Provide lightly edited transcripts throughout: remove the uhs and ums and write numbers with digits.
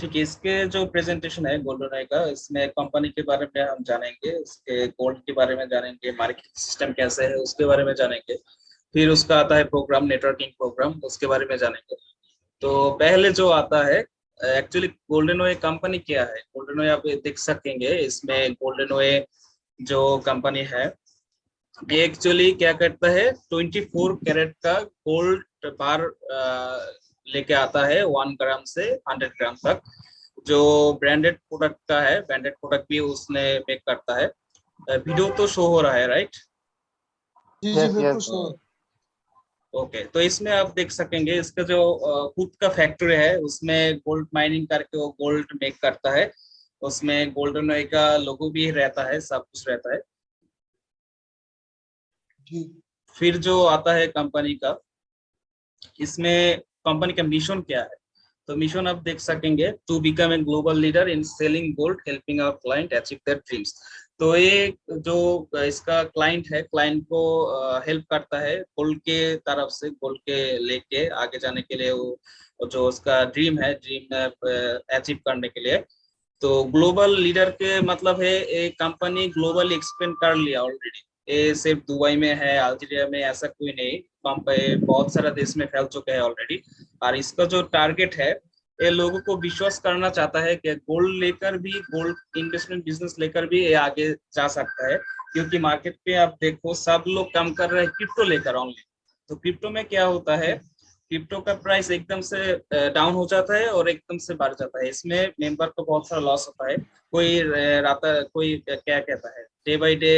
ठीक है, इसके जो प्रेजेंटेशन है गोल्डन का, इसमें कंपनी के बारे में हम जानेंगे, इसके गोल्ड के बारे में जानेंगे, मार्केट सिस्टम कैसे है उसके बारे में जानेंगे। फिर उसका आता है प्रोग्राम, नेटवर्किंग प्रोग्राम, उसके बारे में जानेंगे। तो पहले जो आता है एक्चुअली गोल्डन वे कंपनी क्या है। गोल्डन वे आप देख सकेंगे, इसमें गोल्डन वे जो कंपनी है एक्चुअली क्या करता है, 24 कैरेट का गोल्ड बार लेके आता है, 1 ग्राम से 100 ग्राम तक। जो ब्रांडेड प्रोडक्ट का है, ब्रांडेड प्रोडक्ट भी उसने मेक करता है। वीडियो तो शो हो रहा है, राइट? जी जी यस बिल्कुल यस। श्योर। ओके, तो इसमें आप देख सकेंगे इसका जो खुद का फैक्ट्री है, उसमें गोल्ड माइनिंग करके वो गोल्ड मेक करता है। उसमें गोल्डन वे का लोगो भी रहता है, सब कुछ रहता है। जी फिर जो आता है कंपनी का, इसमें कंपनी का मिशन क्या है। तो मिशन आप देख सकेंगे, to become a global leader in selling gold, helping our client achieve their dreams. तो ये जो इसका क्लाइंट है, क्लाइंट को हेल्प करता है गोल्ड के तरफ से, गोल्ड के लेके आगे जाने के लिए, वो जो उसका ड्रीम है, ड्रीम अचीव करने के लिए। तो ग्लोबल लीडर के मतलब है एक कंपनी ग्लोबल एक्सपेंड कर लिया ऑलरेडी। ये सिर्फ दुबई में है, अल्जीरिया में ऐसा कोई नहीं, कंपनी बहुत सारा देश में फैल चुका है ऑलरेडी। और इसका जो टारगेट है, ये लोगों को विश्वास करना चाहता है कि गोल्ड लेकर भी, गोल्ड इन्वेस्टमेंट बिजनेस लेकर भी ये आगे जा सकता है। क्योंकि मार्केट पे आप देखो सब लोग काम कर रहे हैं क्रिप्टो लेकर ओनली। तो क्रिप्टो में क्या होता है, क्रिप्टो का प्राइस एकदम से डाउन हो जाता है और एकदम से बढ़ जाता है। इसमें मेंबर को बहुत सारा लॉस होता है। कोई कोई क्या कहता है, डे बाई डे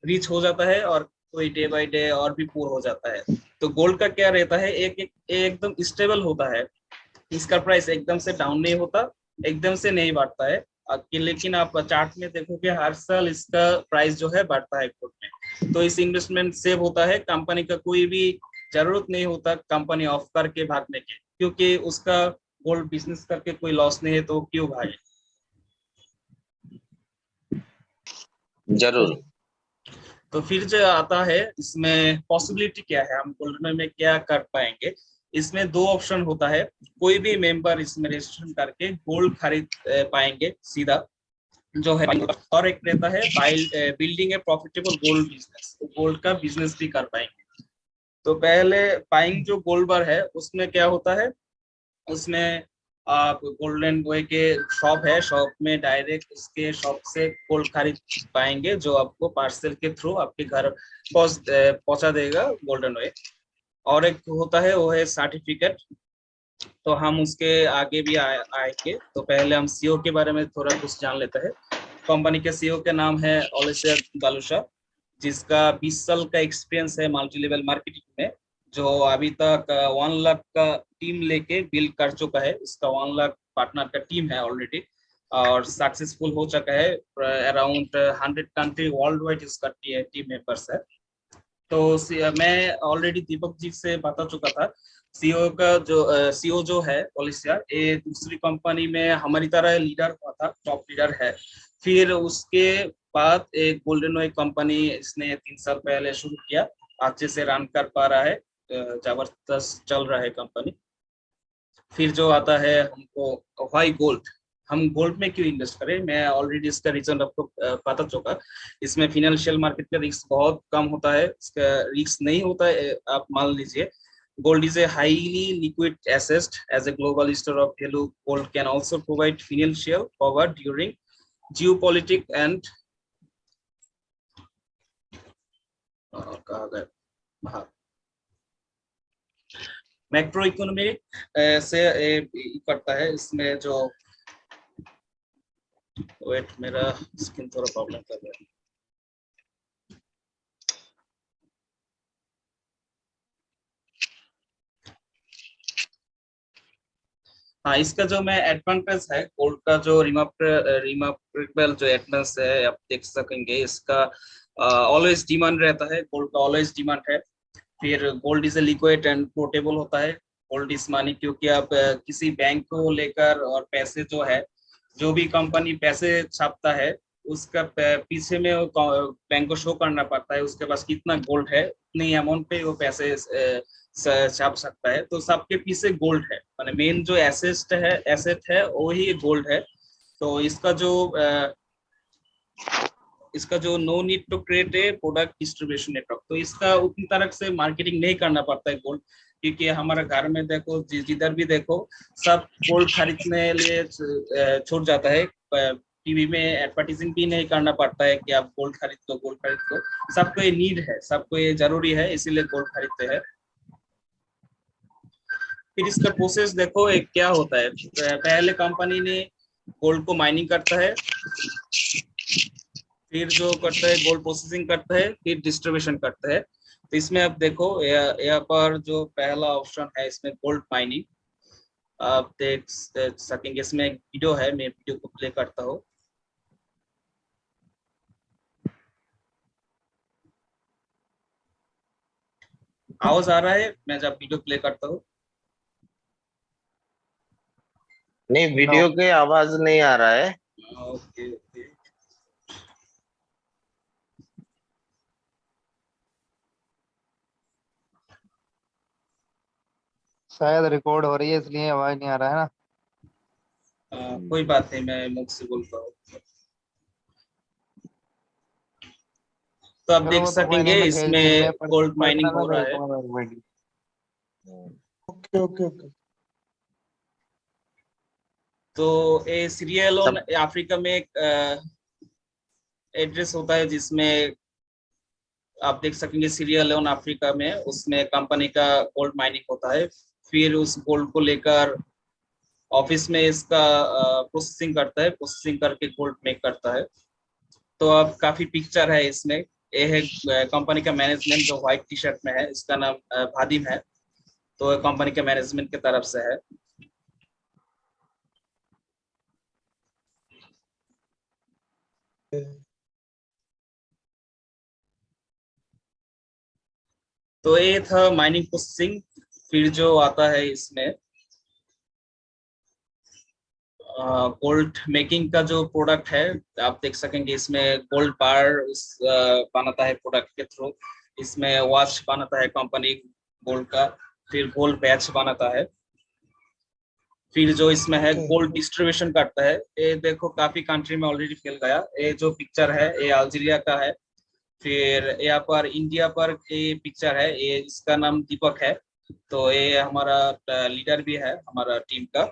रीच हो जाता है, और कोई डे बाई डे और भी पूर हो जाता है। तो गोल्ड का क्या रहता है, एकदम स्टेबल होता है। इसका प्राइस एकदम से डाउन नहीं होता, एकदम से नहीं बढ़ता है। लेकिन आप चार्ट में देखोगे हर साल इसका प्राइस जो है बढ़ता है गोल्ड में। तो इस इन्वेस्टमेंट सेव होता है, कंपनी का कोई भी जरूरत नहीं होता कंपनी ऑफ करके भागने के, क्योंकि उसका गोल्ड बिजनेस करके कोई लॉस नहीं है, तो क्यों भागे। जरूर। तो फिर जो आता है, इसमें पॉसिबिलिटी क्या है, हम गोल्ड में क्या कर पाएंगे। इसमें दो ऑप्शन होता है, कोई भी मेंबर इसमें रजिस्ट्रेशन करके गोल्ड खरीद पाएंगे सीधा जो है, और एक रहता है बिल्डिंग ए प्रॉफिटेबल गोल्ड बिजनेस, गोल्ड का बिजनेस भी कर पाएंगे। तो पहले पाइंग जो गोल्ड बार है, उसमें क्या होता है, उसमें आप गोल्डन बॉय के शॉप है, शॉप में डायरेक्ट उसके शॉप से गोल्ड खरीद पाएंगे, जो आपको पार्सल के थ्रू आपके घर पहुंचा देगा गोल्डन बॉय। और एक होता है वो है सर्टिफिकेट। तो हम उसके आगे भी आएंगे। तो पहले हम सीईओ के बारे में थोड़ा कुछ जान लेते हैं। कंपनी के सीईओ का नाम है ओलेसिया गालुशा, जिसका 20 साल का एक्सपीरियंस है मल्टी लेवल मार्केटिंग में। जो अभी तक 1 लाख का टीम लेके बिल्ड कर चुका है, उसका 1 लाख पार्टनर का टीम है ऑलरेडी, और सक्सेसफुल हो चुका है। अराउंड 100 कंट्री वर्ल्ड वाइड इसका टीम मेंबर्स है। तो मैं ऑलरेडी दीपक जी से बता चुका था, सीईओ जो है ओलिसिया, ये दूसरी कंपनी में हमारी तरह लीडर हुआ था, टॉप लीडर है। फिर उसके बाद एक गोल्डन वे कंपनी इसने 3 साल पहले शुरू किया, अच्छे से रन कर पा रहा है, जबरदस्त चल रहा है कंपनी। फिर जो आता है हमको वाई गोल्ड, हम गोल्ड में क्यों इन्वेस्ट करें, मैं ऑलरेडी इसका रीजन आपको बता चुका। इसमें फाइनेंशियल मार्केट का रिस्क बहुत कम होता है, इसका रिस्क नहीं होता है। आप मान लीजिए, gold is a highly liquid asset. As a global store of value, gold can also provide financial cover during geopolitics and macro economic से करता है। इसमें जो वेट, मेरा स्किन थोड़ा प्रॉब्लम कर रहा है। हाँ, इसका जो मैं एडवांटेज है गोल्ड का, जो रिमार्केबल जो एडवांस है, आप देख सकेंगे इसका ऑलवेज डिमांड रहता है, गोल्ड का ऑलवेज डिमांड है। फिर gold is a liquid and portable होता है। गोल्ड इज मनी, क्योंकि आप किसी बैंक को लेकर, और पैसे जो है, जो भी कंपनी पैसे छापता है, उसका पीछे में बैंक को शो करना पड़ता है उसके पास कितना गोल्ड है, उतनी अमाउंट पे वो पैसे छाप सकता है। तो सबके पीछे गोल्ड है, माने मेन जो एसेट है वही गोल्ड है। तो इसका जो no need to create a product distribution network, तो इसका उतनी तरह से मार्केटिंग नहीं करना पड़ता है गोल्ड, क्योंकि हमारा घर में देखो जिधर भी देखो सब गोल्ड खरीदने लिए छूट जाता है। टीवी में एडवर्टाइजिंग भी नहीं करना पड़ता है कि आप गोल्ड खरीद लो, गोल्ड खरीद लो। सबको ये नीड है, सबको ये जरूरी है, इसीलिए गोल्ड खरीदते हैं। फिर इसका प्रोसेस देखो एक क्या होता है। पहले कंपनी ने गोल्ड को माइनिंग करता है, फिर जो करता है गोल्ड प्रोसेसिंग करता है, फिर डिस्ट्रीब्यूशन करता है। तो इसमें आप देखो यहाँ पर जो पहला ऑप्शन है इसमें गोल्ड माइनिंग, आप देख सकेंगे। इसमें एक वीडियो है, मैं वीडियो को प्ले करता हूँ। आवाज आ रहा है मैं जब वीडियो प्ले करता हूँ? नहीं, वीडियो के आवाज नहीं आ रहा है। Okay okay. शायद रिकॉर्ड हो रही है इसलिए आवाज नहीं आ रहा है ना। कोई बात नहीं, मैं मुख से बोलता हूँ। तो आप चलो देख वो तो कोई नहीं, सकेंगे मैं भेज दी, इसमें मैं गोल्ड माइनिंग पर्सनल में हो रहा भेज है। दूंगा वीडियो। Okay okay okay. तो ये सीरियलोन सब अफ्रीका में एक एड्रेस होता है जिसमें आप देख सकेंगे सीरियलोन अफ्रीका में, उसमें कंपनी का गोल्ड माइनिंग होता है। फिर उस गोल्ड को लेकर ऑफिस में इसका प्रोसेसिंग करता है, प्रोसेसिंग करके गोल्ड मेक करता है। तो अब काफी पिक्चर है इसमें। ये है कंपनी का मैनेजमेंट जो व्हाइट टी शर्ट में है, इसका नाम भादिम है। तो कंपनी के मैनेजमेंट की तरफ से है। तो ये था माइनिंग प्रोसेसिंग। फिर जो आता है इसमें गोल्ड मेकिंग का जो प्रोडक्ट है, आप देख सकेंगे इसमें गोल्ड बार बनाता है प्रोडक्ट के थ्रू। इसमें वॉच बनाता है कंपनी गोल्ड का, फिर गोल्ड बैच बनाता है। फिर जो इसमें है गोल्ड डिस्ट्रीब्यूशन करता है। ये देखो काफी कंट्री में ऑलरेडी फैल गया। ये जो पिक्चर है ये अल्जीरिया का है। फिर यहाँ पर इंडिया पर ये पिक्चर है, ये इसका नाम दीपक है। तो ये हमारा लीडर भी है हमारा टीम का।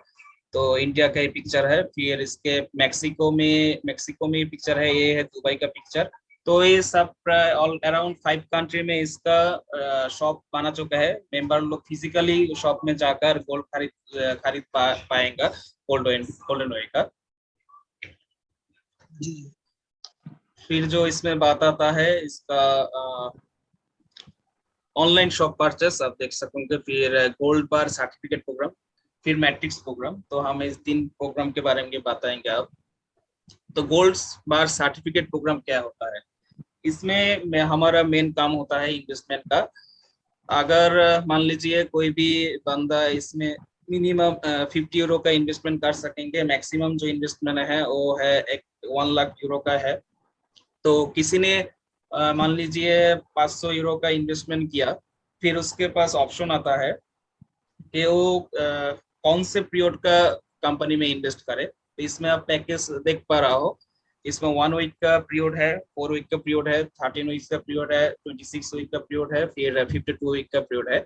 तो इंडिया का ये पिक्चर है। फिर इसके मेक्सिको में पिक्चर है, ये है दुबई का पिक्चर। तो ये सब प्राय ऑल अराउंड 5 कंट्री में इसका शॉप बना चुका है। मेंबर लोग फिजिकली शॉप में जाकर गोल्ड खरीद पाएंगे गोल्डन ओए का। फिर जो इसमें बात आता है इसका ऑनलाइन शॉप परचेस, आप देख सकेंगे। फिर गोल्ड बार सर्टिफिकेट प्रोग्राम, फिर मैट्रिक्स प्रोग्राम। तो हम इस 3 प्रोग्राम के बारे में बताएंगे अब। तो गोल्ड बार सर्टिफिकेट प्रोग्राम क्या होता है? इसमें हमारा मेन काम होता है इन्वेस्टमेंट का। अगर मान लीजिए कोई भी बंदा इसमें मिनिमम 50 यूरो का इन्वेस्टमेंट कर सकेंगे। मैक्सिमम जो इन्वेस्टमेंट है वो है 1 लाख यूरो का है। तो किसी ने मान लीजिए 500 यूरो का इन्वेस्टमेंट किया, फिर उसके पास ऑप्शन आता है कि वो कौन से पीरियड का कंपनी में इन्वेस्ट करे। तो इसमें आप पैकेज देख पा रहा हो। इसमें 1 वीक का पीरियड है, 4 वीक का पीरियड है, 13 वीक का पीरियड है, 26 वीक का पीरियड है, फिर 52 वीक का पीरियड है।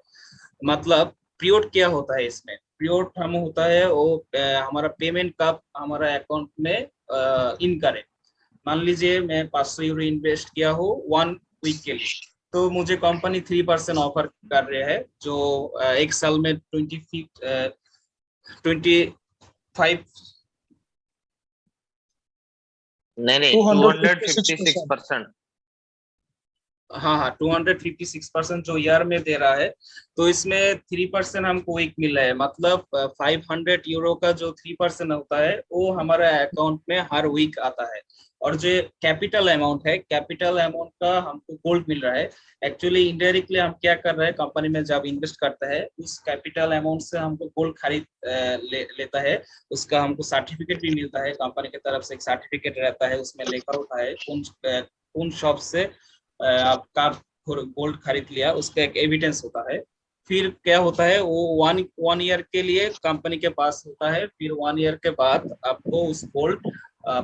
मतलब पीरियड क्या होता है इसमें? पीरियड हम होता है वो हमारा पेमेंट कब हमारा अकाउंट में इन करे। मान लीजिए मैं 500 यूरो इन्वेस्ट किया हूँ 1 वीक के लिए, तो मुझे कंपनी 3% ऑफर कर रहे हैं, जो एक साल में 25। नहीं 256%। हाँ हाँ, 256% जो ईयर में दे रहा है। तो इसमें 3% हमको वीक मिल रहा है। मतलब 500 यूरो का जो 3% होता है वो हमारा अकाउंट में हर वीक आता है। और जो कैपिटल अमाउंट है, कैपिटल अमाउंट का हमको गोल्ड मिल रहा है। एक्चुअली इनडायरेक्टली हम क्या कर रहे हैं, कंपनी में जब इन्वेस्ट करता है उस कैपिटल अमाउंट से हमको गोल्ड खरीद लेता है। उसका हमको सर्टिफिकेट भी मिलता है, कंपनी की तरफ से एक सर्टिफिकेट रहता है, उसमें लिखा होता है कौन शॉप से आपका गोल्ड खरीद लिया, उसका एक एविडेंस होता है। फिर क्या होता है वो वन वन ईयर के लिए कंपनी के पास होता है, फिर वन ईयर के बाद आपको उस गोल्ड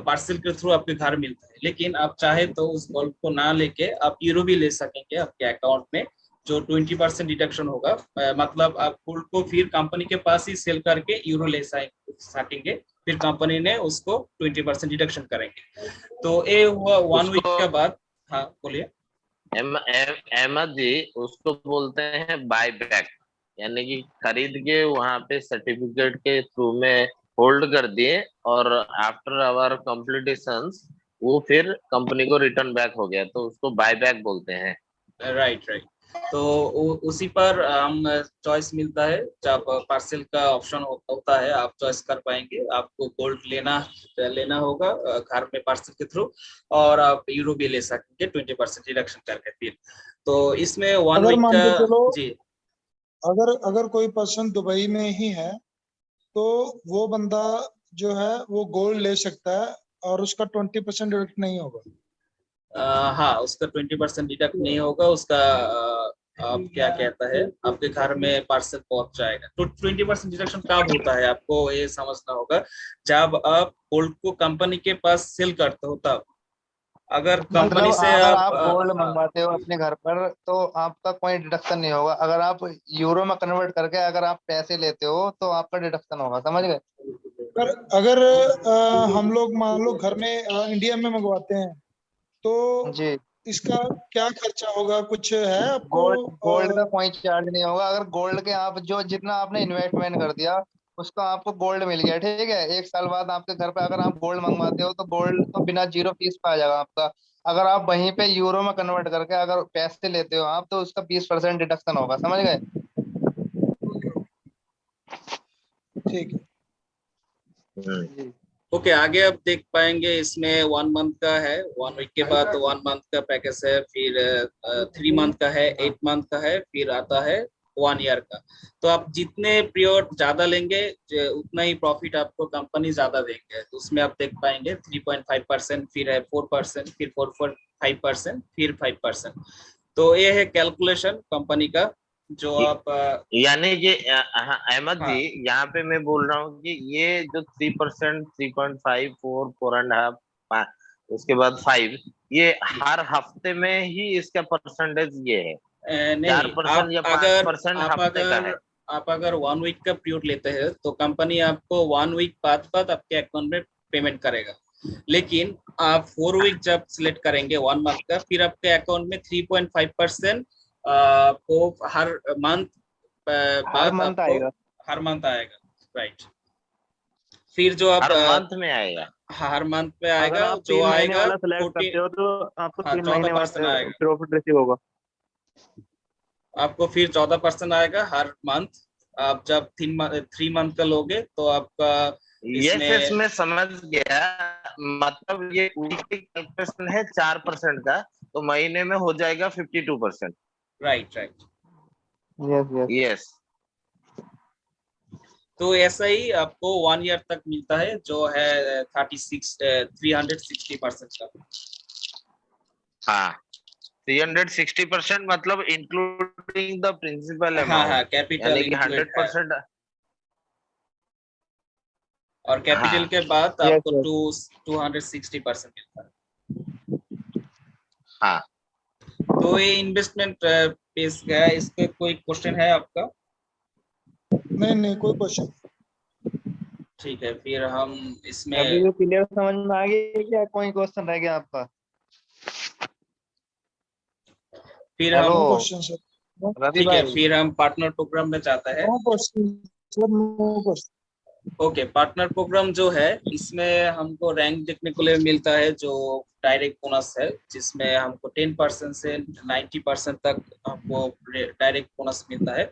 पार्सल के थ्रू आपके घर मिलता है। लेकिन आप चाहे तो उस गोल्ड को ना लेके आप यूरो भी ले सकेंगे आपके अकाउंट में, जो 20% डिडक्शन होगा। मतलब आप गोल्ड को फिर कंपनी के पास ही सेल करके यूरो ले सकेंगे, फिर कंपनी ने उसको 20% डिडक्शन करेंगे। तो ये हुआ वन वीक उसको के बाद। हाँ बोलिए। अहमद जी, उसको बोलते हैं बाय बैक, यानी कि खरीद के वहां पे सर्टिफिकेट के थ्रू में होल्ड कर दिए और आफ्टर आवर कंप्लीटेशन वो फिर कंपनी को रिटर्न बैक हो गया, तो उसको बाय बैक बोलते हैं। Right right. तो उसी पर हम चॉइस मिलता है, जब पार्सल का ऑप्शन होता है आप चॉइस कर पाएंगे, आपको गोल्ड लेना लेना होगा घर में पार्सल के थ्रू, और आप यूरो भी ले सकेंगे 20% डिडक्शन करके फिर। तो इसमें वन अगर वीक मान का। के चलो, जी। अगर अगर कोई पर्सन दुबई में ही है तो वो बंदा जो है वो गोल्ड ले सकता है और उसका 20% डिडक्ट नहीं होगा। हाँ, उसका 20% डिडक्ट नहीं होगा, उसका आप क्या कहता है आपके घर में पार्सल पहुंच जाएगा। तो 20% डिडक्शन कब होता है आपको ये समझना होगा, जब आप गोल्ड को कंपनी के पास सेल करते हो तब। अगर कंपनी मतलब से अगर आप आप गोल्ड हाँ। मंगवाते हो अपने घर पर तो आपका कोई डिडक्शन नहीं होगा। अगर आप यूरो में कन्वर्ट करके अगर आप पैसे लेते हो तो आपका डिडक्शन होगा, समझ गए? पर अगर हम लोग मान लो घर में इंडिया में मंगवाते हैं तो जी। इसका क्या खर्चा होगा, कुछ है आपको? गोल्ड गोल्ड का कोई चार्ज नहीं होगा। अगर गोल्ड के आप जो जितना आपने इन्वेस्टमेंट कर दिया उसका आपको गोल्ड मिल गया, ठीक है, एक साल बाद आपके घर पे अगर आप गोल्ड मंगवाते हो तो गोल्ड तो बिना जीरो फीस पे आ जाएगा आपका। अगर आप वहीं पे यूरो में कन्वर्ट करके अगर पैसे लेते हो आप तो उसका 20% डिडक्शन होगा, समझ गए? ठीक है। हम्म। जी। ओके, आगे आप देख पाएंगे इसमें वन मंथ का है, वन वीक के बाद वन मंथ का पैकेज है, फिर 3 मंथ का है, 8 मंथ का है, फिर आता है वन ईयर का। तो आप जितने पीरियड ज्यादा लेंगे उतना ही प्रॉफिट आपको कंपनी ज्यादा देंगे। तो उसमें आप देख पाएंगे 3.5%, फिर है 4%, फिर 4.5%, फिर 5%। तो ये है कैलकुलेशन कंपनी का, जो आप यानी कि हाँ, अहमद जी, हाँ यहाँ पे मैं बोल रहा हूँ कि ये जो 3%, 3.5, 4, 4.5, उसके बाद 5, ये जी। हर हफ्ते में ही इसका परसेंटेज ये है? चार नहीं, परसेंट या पांच अगर परसेंट आप हफ्ते का अगर है? आप अगर वन वीक का पीरियड लेते हैं तो कंपनी आपको वन वीक बाद बाद आपके अकाउंट में पेमेंट करेगा। लेकिन आप 4 वीक जब सिलेक्ट करेंगे वन मंथ का, फिर आपके अकाउंट में 3.5% को हर मंथ हर बाद मंथ आपको आएगा। हर मंथ आएगा। राइट। फिर जो आप हर मंथ में आएगा? हर मंथ पे अगर आएगा, आप जो 3 महीने आएगा वाला सेलेक्ट 14। करते हो तो आपको हाँ, 3 महीने बाद 14% आएगा प्रॉफिट रिसीव होगा। आपको, फिर 14% आएगा हर मंथ। आप जब 3 मंथ का लोगे तो आपका यस यस, इसमें। मैं समझ गया। मतलब ये वीकली कैलकुलेशन है 4% का, तो महीने में हो जाएगा 52%। Right right. Yes yes. Yes. तो ऐसा ही आपको वन ईयर तक मिलता है, जो है 360% का। हाँ, 360% मतलब इंक्लूडिंग द प्रिंसिपल हाँ हाँ, अमाउंट, कैपिटल यानी कि इंक्लूडेड है। 100%। और कैपिटल हाँ के बाद यस आपको यस। 260% मिलता है। हाँ। तो ये इन्वेस्टमेंट बेस का है। इस पे कोई क्वेश्चन है आपका? नहीं नहीं, कोई क्वेश्चन। ठीक है, फिर हम अभी इसमें भी क्लियर समझ में आ गई क्या? कोई क्वेश्चन रह गया आपका? फिर हेलो हम नो क्वेश्चन सर। रवि ठीक है, भाई। फिर हम पार्टनर प्रोग्राम में जाता है। No question sir, no question. Okay, partner programme जो है इसमें हमको रैंक देखने को लिए मिलता है, जो डायरेक्ट बोनस है, जिसमें हमको 10% से 90% तक हमको डायरेक्ट बोनस मिलता है।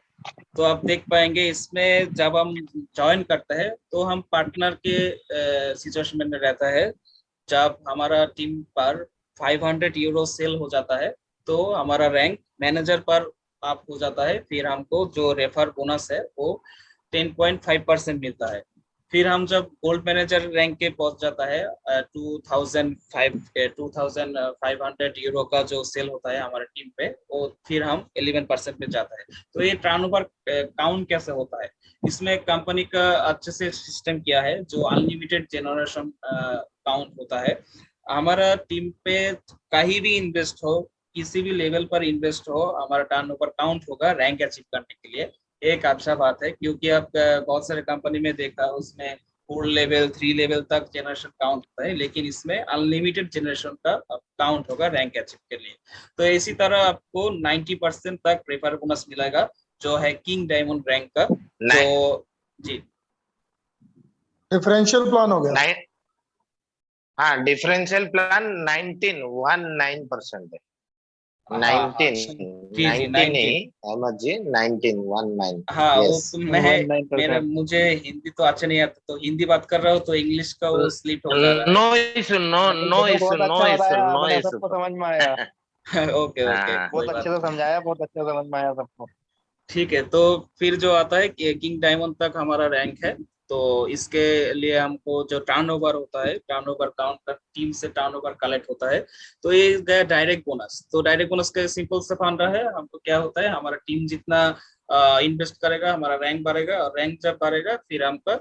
तो आप देख पाएंगे इसमें जब हम ज्वाइन करते हैं तो हम पार्टनर के सिचुएशन में रहता है। जब हमारा टीम पर 500 यूरो सेल हो जाता है तो हमारा रैंक मैनेजर पर आप हो जाता है, फिर हमको जो रेफर बोनस है वो 10.5% मिलता है। फिर हम जब गोल्ड मैनेजर रैंक के पहुंच जाता है 2500 यूरो का जो सेल होता है हमारे टीम पे, वो फिर हम 11% पे जाता है। तो ये टर्नओवर काउंट कैसे होता है, इसमें कंपनी का अच्छे से सिस्टम किया है, जो अनलिमिटेड जनरेशन काउंट होता है। हमारा टीम पे कहीं भी इन्वेस्ट हो, किसी भी लेवल पर इन्वेस्ट हो, हमारा टर्नओवर काउंट होगा रैंक अचीव करने के लिए। एक अच्छा बात है, क्योंकि आप बहुत सारे कंपनी में देखा उसमें 4 लेवल 3 लेवल तक जनरेशन काउंट होता है, लेकिन इसमें अनलिमिटेड जनरेशन का काउंट होगा रैंक अचीव के लिए। तो इसी तरह आपको 90% तक रेफर बोनस मिलेगा, जो है किंग डायमंड रैंक का। जो जी डिफरेंशियल प्लान हो गया। हाँ, डिफरेंशियल प्लान 19% है। हाँ 19 जी 19 नहीं अहमद जी, 19 हाँ वो यस। तो मैं 19%। मुझे हिंदी तो अच्छा नहीं आता, तो हिंदी बात कर रहा हूँ तो इंग्लिश का वो स्लिप हो जा रहा नो इशू, नो नो ये तो इशू, बहुत नो अच्छा इशू, बताया नो आपने, इशू। सबको समझ में आया। है। ओके ओके, हाँ कोई बहुत बात अच्छे से नहीं। समझाया, बहुत अच्छे से समझ में आया सबको। ठीक है, तो फिर जो आता है कि किंग डायमंड तक हमारा रैंक है। तो इसके लिए हमको जो टर्नओवर होता है, टर्नओवर काउंट का टीम से टर्नओवर कलेक्ट होता है। तो ये गया डायरेक्ट बोनस। तो डायरेक्ट बोनस का सिंपल सा फंडा है, हमको क्या होता है, हमारा टीम जितना इन्वेस्ट करेगा हमारा रैंक बढ़ेगा, और रैंक जब बढ़ेगा फिर हमका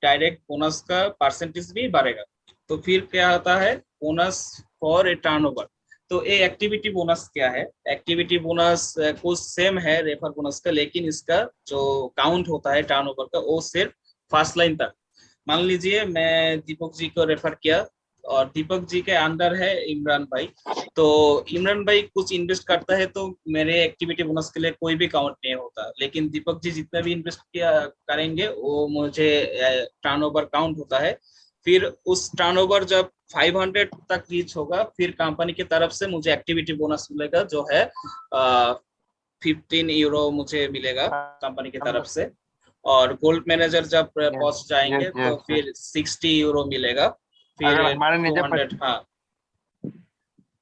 डायरेक्ट बोनस का परसेंटेज भी बढ़ेगा। तो फिर क्या होता है, बोनस फॉर ए टर्नओवर। तो ये एक्टिविटी बोनस क्या है, एक्टिविटी बोनस कुछ सेम है रेफर बोनस का, लेकिन इसका जो काउंट होता है टर्नओवर का वो सिर्फ फर्स्ट लाइन तक। मान लीजिए मैं दीपक जी को रेफर किया, और दीपक जी के अंडर है इमरान भाई। तो इमरान भाई कुछ इन्वेस्ट करता है तो मेरे एक्टिविटी बोनस के लिए कोई भी काउंट नहीं होता, लेकिन दीपक जी जितना भी इन्वेस्ट किया करेंगे वो मुझे टर्नओवर काउंट होता है। फिर उस टर्नओवर जब 500 तक रीच होगा, फिर कंपनी की तरफ से मुझे एक्टिविटी बोनस मिलेगा, जो है 15 यूरो मुझे मिलेगा कंपनी की तरफ से। और गोल्ड मैनेजर जब पहुंच जाएंगे यस तो यस यस। फिर 60 यूरो मिलेगा। फिर अगर हमारे नीचे 200, हाँ।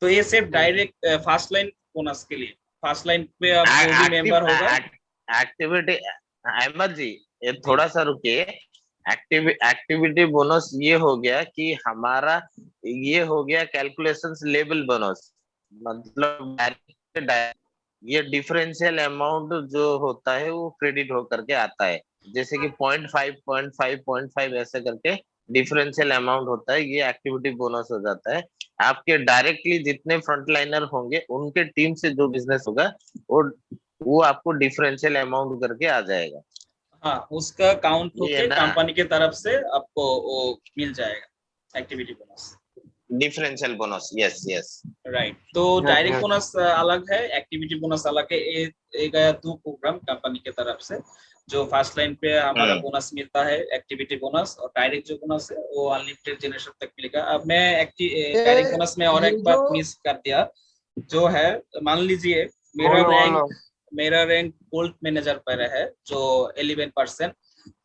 तो ये सिर्फ डायरेक्ट फास्ट लाइन बोनस के लिए। फास्ट लाइन पे अब जो भी मेंबर होगा। एक्टिविटी अहमद जी, ये जी थोड़ा सा रुकिए। एक्टिविटी बोनस ये हो गया कि हमारा, ये हो गया कैलकुलेशंस लेवल बोनस, मतलब ये डिफरेंशियल अमाउंट जो होता है वो क्रेडिट होकर के आता है। जैसे कि 0.5 0.5 0.5 ऐसे करके डिफरेंशियल अमाउंट होता है, ये एक्टिविटी बोनस हो जाता है। आपके डायरेक्टली जितने फ्रंटलाइनर होंगे उनके टीम से जो बिजनेस होगा वो वो आपको डिफरेंशियल अमाउंट करके आ जाएगा। हाँ, उसका काउंट ये है होके ना, कंपनी की तरफ से आपको वो मिल जाएगा activity bonus. Differential bonus, yes yes. Right. तो यस डायरेक्ट यस। बोनस अलग है, एक्टिविटी बोनस अलग है। एक गया 2 प्रोग्राम कंपनी की तरफ से। जो फर्स्ट लाइन पे हमारा बोनस मिलता है एक्टिविटी बोनस, और डायरेक्ट जो बोनस है वो अनलिमिटेड जनरेशन तक मिलेगा। अब मैं डायरेक्ट बोनस में और ये एक जो बात मिस कर दिया, जो है मान लीजिए मेरा बोलो रैंक बोलो। मेरा रैंक गोल्ड मैनेजर पर है जो 11%।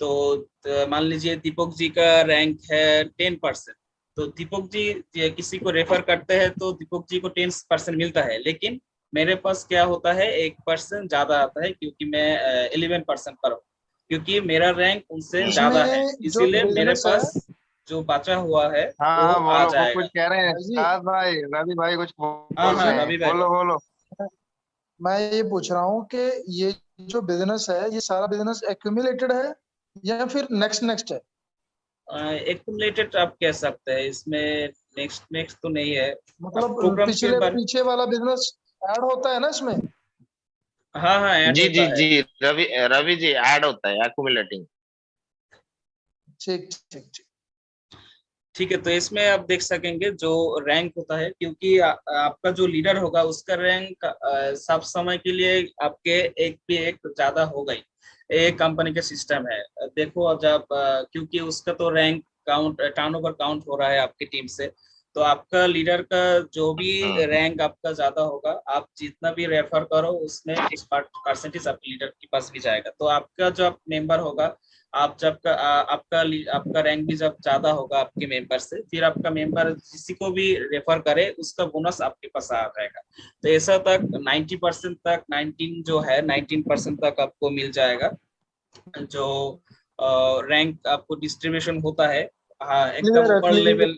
तो मान लीजिए दीपक जी का रैंक है 10%। तो दीपक जी ये किसी को रेफर करते हैं तो दीपक जी को 10% मिलता है, लेकिन मेरे पास क्या होता है 1% ज्यादा आता है, क्योंकि मैं 11% पर हूँ, क्योंकि मेरा रैंक उनसे ज्यादा है। इसमें जो इसीलिए मेरे बिजनेस है, पास जो बचा हुआ है हाँ वो हाँ आ बोलो, वो कुछ जाएगा। कह रहे हैं भाई जी साथ भाई, रवि भाई कुछ हाँ बोल हाँ, रहे हैं, रवि भाई बोलो बोलो। बोलो। मैं ये पूछ रहा हूँ कि ये जो बिजनेस है, ये सारा बिजनेस एक्यूमुलेटेड है या फिर नेक्स्ट नेक्स्ट है? एक्यूमुलेटेड आप कह सकते हैं, इसमें नेक्स्ट नेक्स्ट तो नहीं है। अब मतलब प्रोग्राम के पिछले बारे। पीछे वाला बिजनेस ऐड होता है ना इसमें? हाँ हाँ, ऐड जी जी होता है। जी, रवि रवि जी, ऐड होता है एक्यूमुलेटिंग। ठीक ठीक ठीक। ठीक है, तो इसमें आप देख सकेंगे जो रैंक होता है, क्योंकि आपका जो लीडर होगा उसका रैंक सब समय के लिए आपके एक पे एक ज्यादा होगा ही। ये कंपनी का सिस्टम है। देखो अब जब क्योंकि उसका तो रैंक काउंट टर्नओवर काउंट हो रहा है आपकी टीम से। तो आपका लीडर का जो भी रैंक आपका ज्यादा होगा, आप जितना भी रेफर करो उसमें कुछ परसेंटेज आपके लीडर के पास भी जाएगा। तो आपका जो मेंबर होगा, आप जब आपका रैंक भी जब ज्यादा होगा आपके मेंबर से, फिर आपका मेंबर किसी को भी रेफर करे उसका बोनस आपके पास आ जाएगा। तो ऐसा तक 90% तक 19 जो है 19% तक आपको मिल जाएगा। जो रैंक आपको डिस्ट्रीब्यूशन होता है। हाँ, एकदम क्लियर है, ऊपर क्लियर। लेवल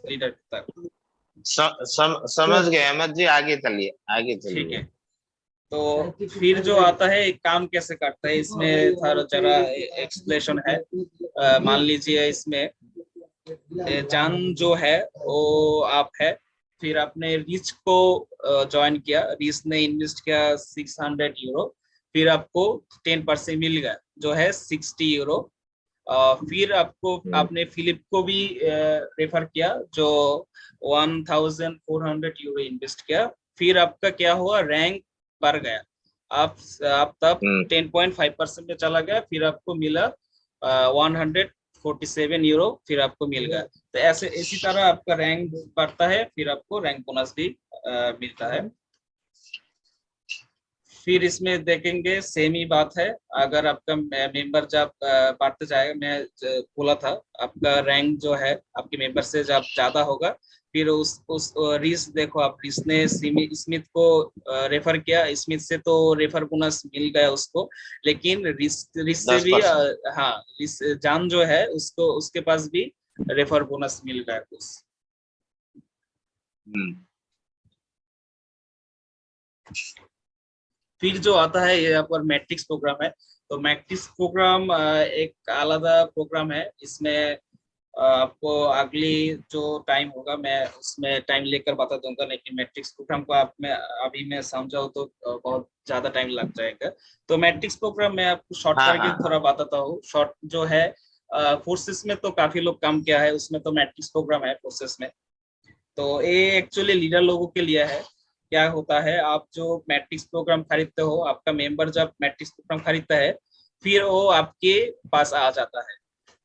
लीडर तक। समझ गए अहमद जी, आगे चलिए, आगे ठीक चलिए। है। तो फिर जो आता है काम कैसे करता है, इसमें थोड़ा जरा एक्सप्लेनेशन है। मान लीजिए इसमें जान जो है वो आप है, फिर आपने रिच को ज्वाइन किया, रिच ने इन्वेस्ट किया 600 यूरो, फिर आपको 10% मिल गया जो है 60 यूरो। फिर आपको आपने फिलिप को भी रेफर किया जो 1400 यूरो इन्वेस्ट किया, फिर आपका क्या हुआ, रैंक बढ़ गया। आप तब 10.5% में चला गया, फिर आपको मिला 147 यूरो, फिर आपको मिल गया। तो ऐसे इसी तरह आपका रैंक बढ़ता है, फिर आपको रैंक बोनस भी मिलता है। फिर इसमें देखेंगे सेम ही बात है, अगर आपका मेंबर जब बढ़ते जाएगा, मैं बोला था आपका रैंक जो है आपके मेंबर से जब ज्यादा होगा, फिर उस रिस देखो, आप रिस ने स्मिथ को रेफर किया, स्मिथ से तो रेफर बोनस मिल गया उसको, लेकिन रिस से भी 10%। हाँ, रिस जान जो है उसको, उसके पास भी रेफर बोनस मिल गया कुछ। फिर जो आता है ये यहाँ पर मैट्रिक्स प्रोग्राम है। तो मैट्रिक्स प्रोग्राम एक आलादा प्रोग्राम है। इसमें आपको अगली जो टाइम होगा मैं उसमें टाइम लेकर बता दूंगा, लेकिन मैट्रिक्स प्रोग्राम को आप में अभी मैं समझाऊँ तो बहुत ज्यादा टाइम लग जाएगा। तो मैट्रिक्स प्रोग्राम मैं आपको शॉर्ट हाँ करके हाँ थोड़ा बताता हूँ। शॉर्ट जो है फोर्सेस में तो काफी लोग काम किया है, उसमें तो मैट्रिक्स प्रोग्राम है फोर्सेस में। तो ये एक्चुअली लीडर लोगों के लिए है। क्या होता है, आप जो मैट्रिक्स प्रोग्राम खरीदते हो, आपका मेंबर जब मैट्रिक्स प्रोग्राम खरीदता है, फिर वो आपके पास आ जाता है।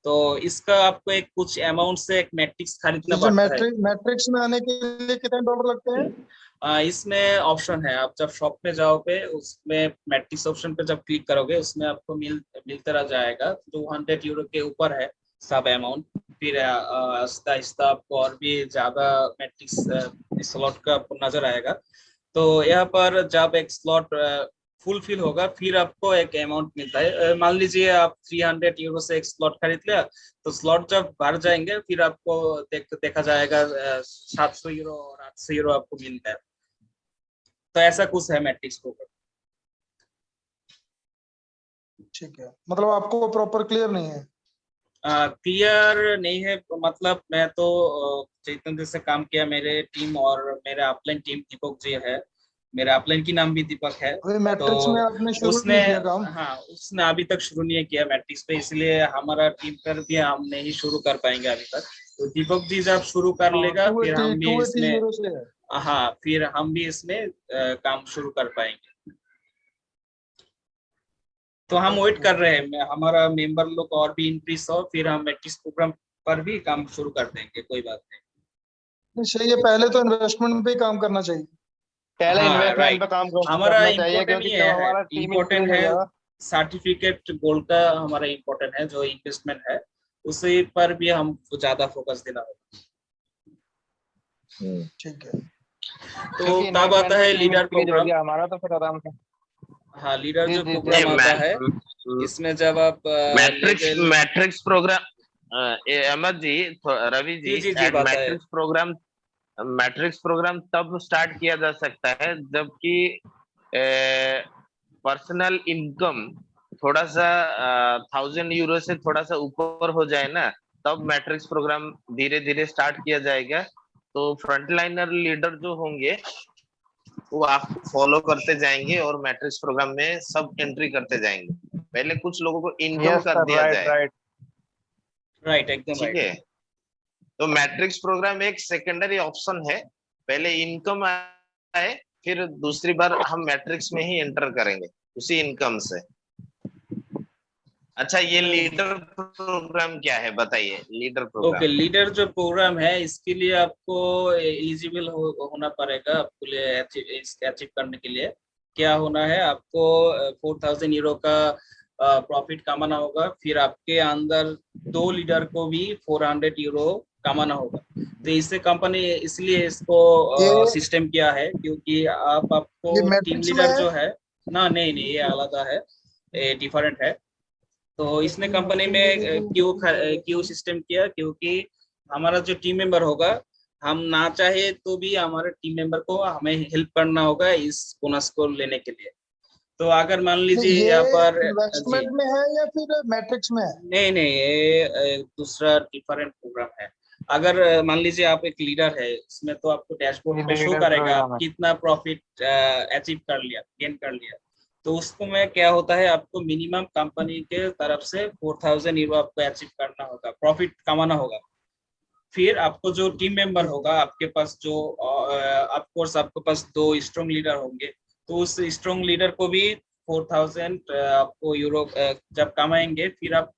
तो इसका आपको एक कुछ अमाउंट से एक मैट्रिक्स खरीदना जैसे पड़ता है। मैट्रिक्स में आने के लिए कितने डॉलर लगते हैं? इसमें ऑप्शन है, आप जब शॉप में जाओगे उसमें मैट्रिक्स ऑप्शन पे जब क्लिक करोगे, उसमें आपको मिलता रह जाएगा। 200 यूरो के ऊपर है सब अमाउंट। फिर आहिस्ता आहिस्ता आपको और भी ज्यादा मैट्रिक्स स्लॉट का आपको नजर आएगा। तो यहाँ पर जब एक स्लॉट फुलफिल होगा, फिर आपको एक अमाउंट मिलता है। मान लीजिए आप 300 यूरो से एक स्लॉट खरीद लिया, तो स्लॉट जब भर जाएंगे, फिर आपको देखा जाएगा 700 यूरो और 800 यूरो आपको मिलता है। तो ऐसा कुछ है मैट्रिक्स प्रोग्राम। ठीक है, मतलब आपको प्रॉपर क्लियर नहीं है? क्लियर नहीं है, मतलब मैं तो चैतन्य से काम किया, मेरे टीम और मेरे अपलाइन टीम दीपक जी है, मेरे अपलाइन की नाम भी दीपक है। अभी तो मैट्रिक्स में आपने शुरू उसने, नहीं किया काम? हाँ, उसने अभी तक शुरू नहीं किया मैट्रिक्स पे, इसलिए हमारा टीम पर भी हम नहीं शुरू कर पाएंगे अभी तक। तो दीपक जी जब शुरू कर हाँ, लेगा, फिर हम भी 280 इसमें, यूरो से है। हाँ, फिर हम भी इसमें काम शुरू कर पाएंगे। तो हम वेट ओके। कर रहे हैं, हमारा मेंबर लोग और भी इंक्रीज हो, फिर हम मैट्रिक्स प्रोग्राम पर भी काम शुरू कर देंगे, कोई बात नहीं। नहीं, सही है, पहले तो इन्वेस्टमेंट पे ही काम करना चाहिए। पहले हाँ, इन्वेस्टमेंट पे राइट। काम हमारा करना चाहिए, इम्पोर्टेंट क्योंकि ये जब है, हमारा टीम इम्पोर्टेंट इंक्रीज हो है जाएगा। सर्टिफिकेट गोल्ड का, हमारा इम्पोर्टेंट है जो इन्वेस्टमेंट है, उसी पर भी हम ज्यादा फोकस देना होगा। ठीक है। तो क्योंकि तब आता इन्वेस्टमेंट में है टीम लीडर इंक्रीज हो प्रोग्राम। गया हमारा, तो फिर आराम से। हाँ, लीडर जी जो जी जी प्रोग्राम जी। आता है, इसमें जब आप matrix level, matrix program, Ahmad ji, Ravi ji जी, जी जी, बताए। मैट्रिक्स प्रोग्राम तब स्टार्ट किया जा सकता है जबकि पर्सनल इनकम थोड़ा सा 1000 यूरो से थोड़ा सा ऊपर हो जाए ना, तब मैट्रिक्स प्रोग्राम धीरे धीरे स्टार्ट किया जाएगा। तो फ्रंटलाइनर लीडर जो होंगे वो आपको फॉलो करते जाएंगे और मैट्रिक्स प्रोग्राम में सब एंट्री करते जाएंगे। पहले कुछ लोगों को इनकम यस कर सर, दिया राइट जाए। राइट। राइट, एकदम ठीक राइट। है, तो मैट्रिक्स प्रोग्राम एक सेकेंडरी ऑप्शन है। पहले इनकम आए, फिर दूसरी बार हम मैट्रिक्स में ही एंटर करेंगे उसी इनकम से। अच्छा, ये लीडर प्रोग्राम क्या है बताइए, लीडर ओके, प्रोग्राम। लीडर जो प्रोग्राम है, इसके लिए आपको एलिजिबल होना पड़ेगा, आपको लिए अचीव करने के लिए क्या होना है, आपको 4000 यूरो का प्रॉफिट कमाना होगा, फिर आपके अंदर 2 लीडर को भी 400 यूरो कमाना होगा। तो इससे कंपनी इसलिए इसको ये सिस्टम किया है, क्योंकि आपको ये टीम मैट्रिक्स में लीडर है? जो है ना, नहीं नहीं, ये अलग है, ये डिफरेंट है। तो इसने कंपनी में क्यों सिस्टम किया, क्योंकि हमारा जो टीम मेंबर होगा, हम ना चाहे तो भी हमारे टीम मेंबर को हमें हेल्प करना होगा इस बोनस को लेने के लिए। तो अगर मान नहीं, लीजिए ये यहाँ पर जी, इन्वेस्टमेंट में है या फिर मैट्रिक्स में है? नहीं नहीं, ये दूसरा डिफरेंट प्रोग्राम है। अगर मान लीजिए आप एक लीडर है, इसमें तो आपको डैशबोर्ड पे शो लीडर करेगा आप प्रोग्राम है। कितना प्रॉफिट अचीव कर लिया, गेन कर लिया। तो उसको में क्या होता है, आपको मिनिमम कंपनी के तरफ से 4000 यूरो आपको अचीव करना होगा, प्रॉफिट कमाना होगा। फिर आपको जो टीम मेंबर होगा आपके पास, जो ऑफ कोर्स आपके पास 2 स्ट्रॉन्ग लीडर होंगे, तो उस स्ट्रॉन्ग लीडर को भी 4000 आपको यूरो जब कमाएंगे, फिर आप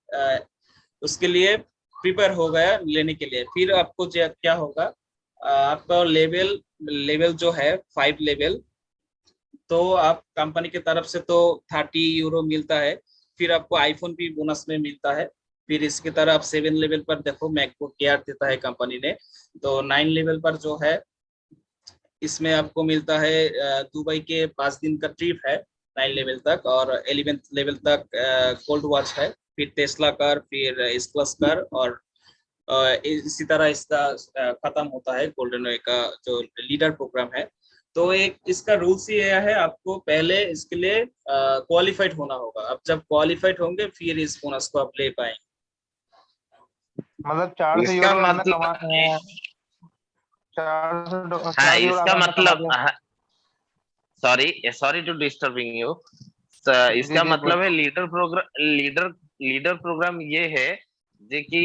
उसके लिए प्रिपेयर हो गया लेने के लिए। फिर आपको क्या होगा, आपका लेवल लेवल जो है 5 लेवल, तो आप कंपनी के तरफ से तो 30 यूरो मिलता है। फिर आपको आईफोन भी बोनस में मिलता है। फिर इसकी तरह आप 7 लेवल पर देखो, मैकबुक एयर देता है कंपनी ने। तो 9 लेवल पर जो है, इसमें आपको मिलता है दुबई के 5 दिन का ट्रिप है 9 लेवल तक, और 11 लेवल तक गोल्ड वॉच है। फिर टेस्ला कार, फिर एस क्लास कार, और इसी तरह इसका खत्म होता है गोल्डन वे का जो लीडर प्रोग्राम है। तो एक इसका रूल्स ये है, आपको पहले इसके लिए क्वालिफाइड होना होगा। अब जब क्वालिफाइड होंगे फिर इस बोनस को आप ले पाएंगे। मतलब 400 इसका यूरो हमने मतलब कमाए हैं, 400 हाँ, 4 यूरो इसका हमने कमा मतलब लिया। Sorry to disturbing you. जी इसका जी मतलब है बोलिए। लीडर प्रोग्राम ये है जो कि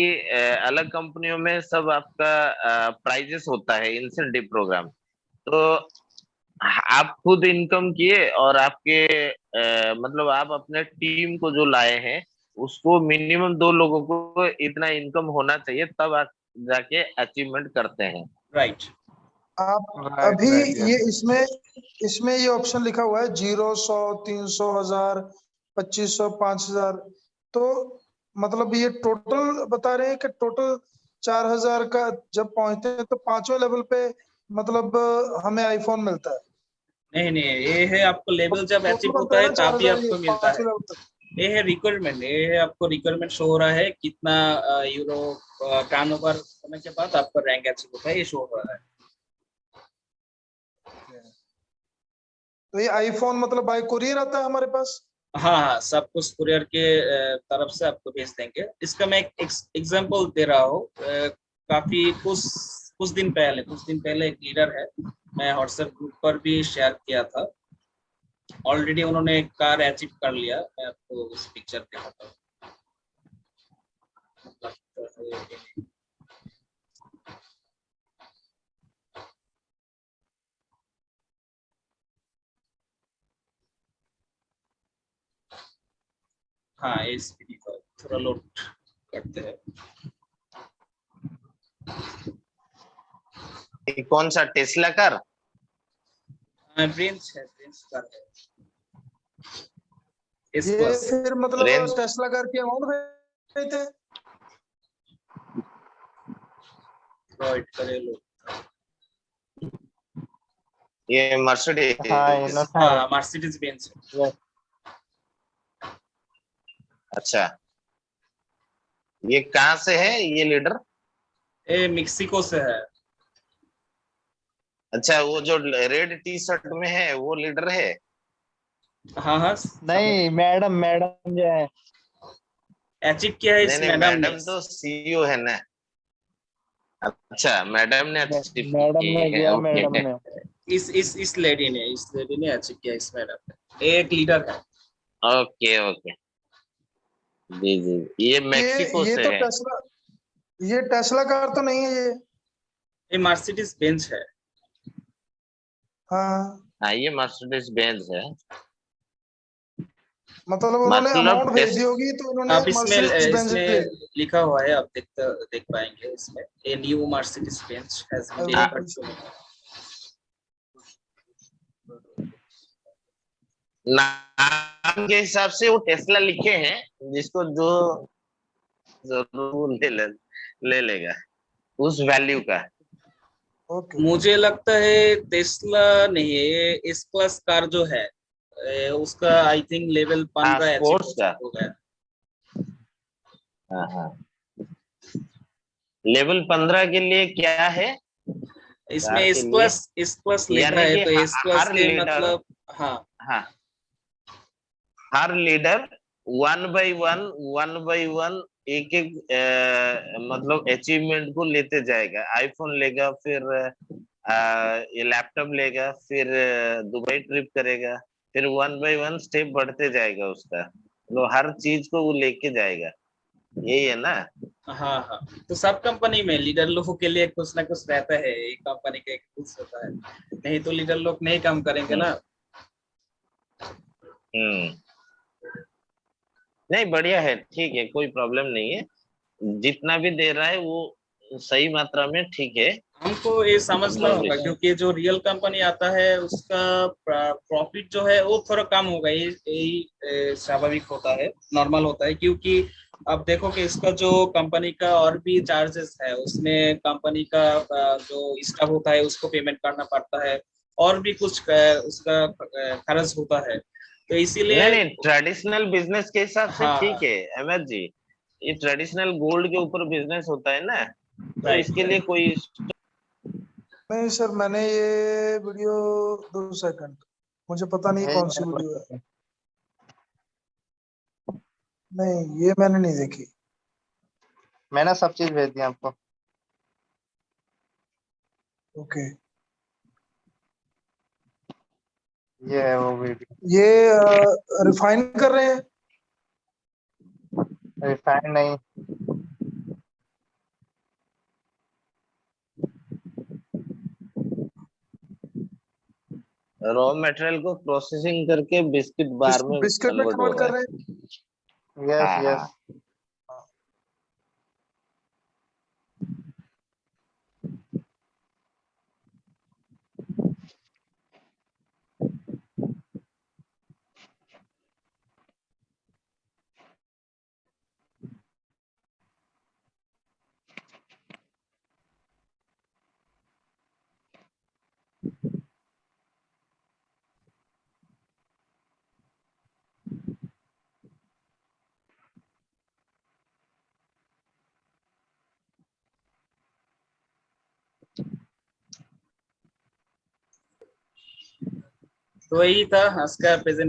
अलग कंपनियों में सब आपका प्राइजेस होता है, इंसेंटिव प्रोग्राम। तो आप खुद इनकम किए और आपके मतलब आप अपने टीम को जो लाए हैं उसको मिनिमम 2 लोगों को इतना इनकम होना चाहिए, तब आप जाके अचीवमेंट करते हैं। राइट। आप राइट अभी राइट ये इसमें ये ऑप्शन लिखा हुआ है 0, 100, 300, 1000, 2500, 5000। तो मतलब ये टोटल बता रहे हैं कि टोटल 4000 का जब पहुंचते हैं तो 5वें लेवल पे मतलब हमें आईफोन मिलता है। नहीं नहीं, ये है आपको लेवल जब टोटल अचीव बनता होता है है ना तभी 4000, ये आपको मिलता है। 5वें लेवल तक। ये है रिक्वायरमेंट, ये है आपको रिक्वायरमेंट शो हो रहा है कितना यूरो टर्नओवर होने के बाद आपका रैंक अचीव होता है, ये शो हो रहा है। तो ये आईफोन मतलब बाय कुरियर आता है हमारे पास? हाँ हाँ, सब कुछ कुरियर के तरफ से आपको भेज देंगे। इसका मैं एक एग्जांपल दे रहा हूँ। काफी कुछ दिन पहले एक लीडर है, मैं व्हाट्सएप ग्रुप पर भी शेयर किया था। ऑलरेडी उन्होंने एक कार अचीव कर लिया। मैं आपको उस पिक्चर दिखाता हूँ। हाँ, इस वीडियो को थोड़ा लोड करते हैं। ये कौन सा टेस्ला कार? ब्रेंच है, ब्रेंच कार है, एस ये प्लस। फिर मतलब रेंज टेस्ला कार की अमाउंट भेज थे? प्रोवाइड करे लोग। ये हाँ मर्सिडीज। इनोसा है। हाँ, मर्सिडीज बेंज है। यस। अच्छा, ये कहाँ से है ये लीडर? ये मेक्सिको से है। अच्छा, वो जो रेड टी शर्ट में है वो लीडर है? हाँ हाँ, समझ नहीं, मैडम मैडम जो है। अचीव किया है नहीं इस नहीं, मैडम ने। मैडम तो सीईओ है ना। अच्छा, मैडम ने अचीव मैडम की ने है, किया, ओके। मैडम ने। इस लेडी ने अचीव किया इस मैडम ने। एक लीडर है। ओके ओके, जी जी, ये मैक्सिको ये से तो है। ये टेस्ला कार तो नहीं है ये? ये मर्सिडीज बेंच है। हाँ, हाँ, ये मर्सिडीज बेंज है। मतलब उन्होंने मतलब अमाउंट भेज दी होगी तो उन्होंने आप मर्सिडीज बेंज ले इसमें ली। लिखा हुआ है, आप देख पाएंगे इसमें। A new Mercedes Benz has been अभी डिलीवर्ड टू। नाम के हिसाब से वो टेस्ला लिखे हैं, जिसको जो जरूर ले लेगा उस वैल्यू का। ओके। मुझे लगता है टेस्ला नहीं है ये, एस क्लास कार जो है उसका आई थिंक लेवल हाँ, 15 अचीव स्पोर्ट्स का। हो गया। हाँ हाँ। लेवल 15 के लिए क्या है? इसमें के लिए एस प्लस लिखा यानी है कि तो एस प्लस हर के लीडर, मतलब हाँ हाँ, हर लीडर वन बाई वन एक एक मतलब अचीवमेंट को लेते जाएगा। आईफोन लेगा, फिर ये लैपटॉप लेगा, फिर दुबई ट्रिप करेगा, फिर वन बाई वन स्टेप बढ़ते जाएगा उसका, तो हर चीज को वो लेके जाएगा। यही है ना? हाँ हाँ। तो सब कंपनी में लीडर लोगों के लिए कुछ ना कुछ रहता है, एक कंपनी का एक कुछ होता है, नहीं तो लीडर लोग नहीं काम करेंगे हम्म ना। हम्म। नहीं, बढ़िया है, ठीक है, कोई प्रॉब्लम नहीं है। जितना भी दे रहा है वो सही मात्रा में ठीक है। हमको ये समझना नो होगा इशू। क्योंकि जो रियल कंपनी आता है उसका प्रॉफिट जो है वो थोड़ा कम होगा, ये यही स्वाभाविक होता है, नॉर्मल होता है। क्योंकि अब देखो कि इसका जो कंपनी का और भी चार्जेस है, उसमें कंपनी का जो स्टाफ होता है उसको पेमेंट करना पड़ता है, और भी कुछ उसका खर्च होता है, तो नहीं इसीलिए नहीं, ट्रेडिशनल बिजनेस के हिसाब से हाँ। ठीक है अहमद जी। ये ट्रेडिशनल गोल्ड के ऊपर बिजनेस होता है ना, तो राइट इसके लिए राइट। कोई। नहीं सर, मैंने ये वीडियो, 2 सेकंड, मुझे पता नहीं भेज कौन सी दिया वीडियो है। ग्रुप नहीं, ये मैंने नहीं देखी। में। मैंने सब चीज भेज दी आपको। ओके। ये है वो वीडियो। ये रिफाइन कर रहे हैं। रिफाइंड नहीं। रॉ मटेरियल को प्रोसेसिंग करके बिस्किट बार में बिस्किट में कन्वर्ट हो कन्वर्ट रहा कर है। रहे हैं। यस हाँ यस। हाँ। तो वही था आज का प्रेजेंट।